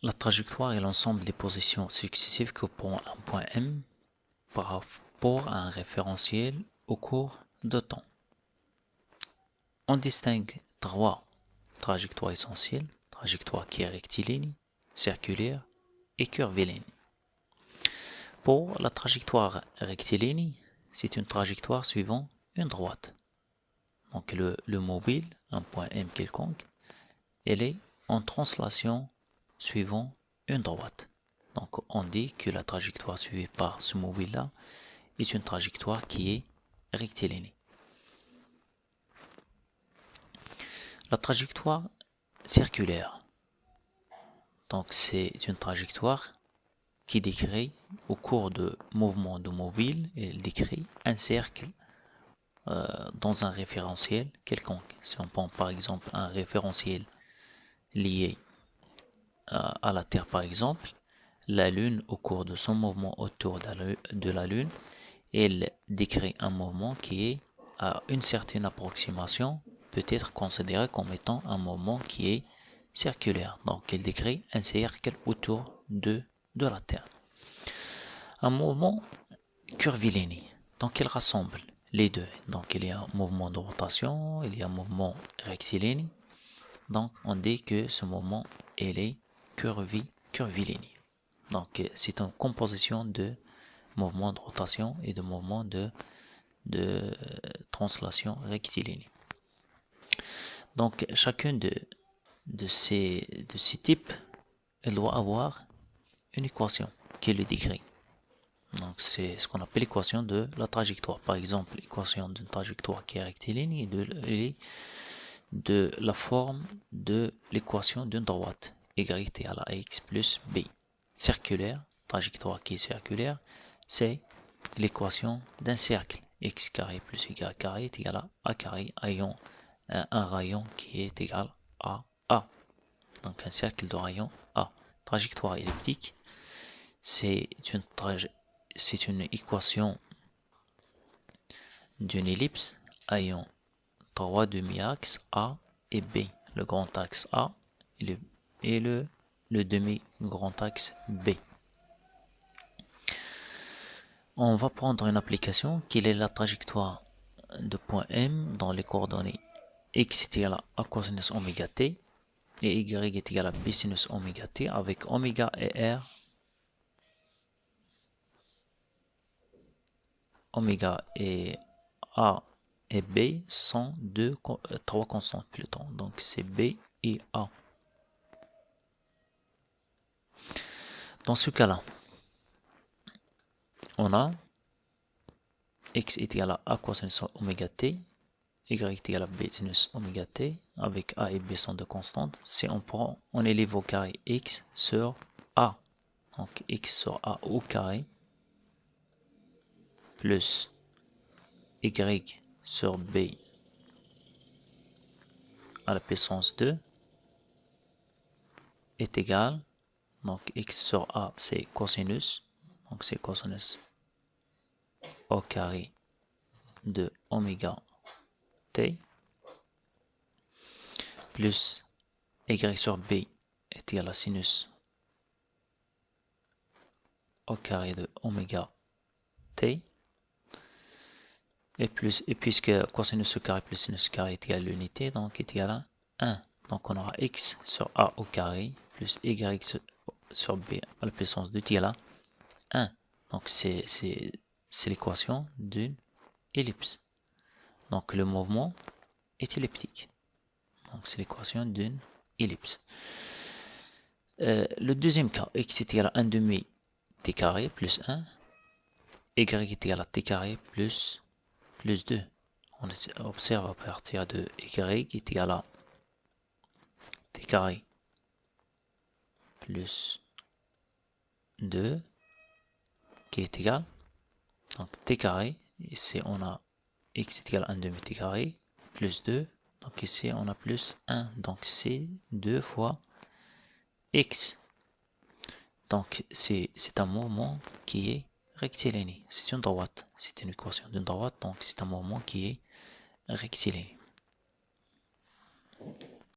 La trajectoire est l'ensemble des positions successives que prend un point M par rapport à un référentiel au cours de temps. On distingue trois trajectoires essentielles, trajectoire qui est rectiligne, circulaire et curviligne. Pour la trajectoire rectiligne, c'est une trajectoire suivant une droite. Donc le mobile, un point M quelconque, elle est en translation suivant une droite. Donc on dit que la trajectoire suivie par ce mobile-là est une trajectoire qui est rectiligne. La trajectoire circulaire, donc c'est une trajectoire qui décrit au cours de mouvement de mobile, elle décrit un cercle dans un référentiel quelconque. Si on prend par exemple un référentiel lié à la Terre par exemple, la Lune au cours de son mouvement autour de la Lune, elle décrit un mouvement qui est à une certaine approximation, peut être considéré comme étant un mouvement qui est circulaire. Donc elle décrit un cercle autour de la Terre. Un mouvement curviligne, donc il rassemble les deux. Donc il y a un mouvement de rotation, il y a un mouvement rectiligne. Donc on dit que ce mouvement il est curviligne. Donc c'est une composition de mouvements de rotation et de mouvements de translation rectiligne. Donc chacun de ces types, il doit avoir une équation qui le décrit. Donc c'est ce qu'on appelle l'équation de la trajectoire. Par exemple, l'équation d'une trajectoire qui est rectiligne et de la forme de l'équation d'une droite. Y égale à x plus b. Circulaire, trajectoire qui est circulaire, c'est l'équation d'un cercle. X carré plus y carré est égal à a carré ayant un rayon qui est égal à a. Donc un cercle de rayon a. Trajectoire elliptique, c'est une équation d'une ellipse ayant trois demi-axes A et B. Le grand axe A et le demi-grand axe B. On va prendre une application qui est la trajectoire de point M dans les coordonnées x est égal à a cosinus oméga t et y est égal à b sinus oméga t avec oméga et r. Oméga et A et B sont trois constantes plutôt. Donc c'est B et A. Dans ce cas-là, on a x est égal à a cosinus oméga t, y est égal à b sinus oméga t, avec a et b sont deux constantes. Si on élève au carré x sur a, donc x sur a au carré, plus y sur b à la puissance 2 est égal, donc x sur a c'est cosinus, donc c'est cosinus au carré de oméga t, plus y sur b est égal à sinus au carré de oméga t, et puisque cosinus au carré plus sinus au carré est égal à l'unité, donc est égal à 1. Donc on aura x sur a au carré plus y sur b à la puissance 2 est égal à 1. Donc c'est l'équation d'une ellipse. Donc le mouvement est elliptique. Donc c'est l'équation d'une ellipse. Le deuxième cas, x est égal à 1 demi t carré plus 1, y est égal à t carré plus 2. On observe à partir de y qui est égal à t carré plus 2 qui est égal, donc t carré, ici on a x est égal à 1 demi t carré plus 2, donc ici on a plus 1, donc c'est 2 fois x. Donc c'est un mouvement qui est rectiligne, c'est une droite, c'est une équation d'une droite, donc c'est un mouvement qui est rectiligne.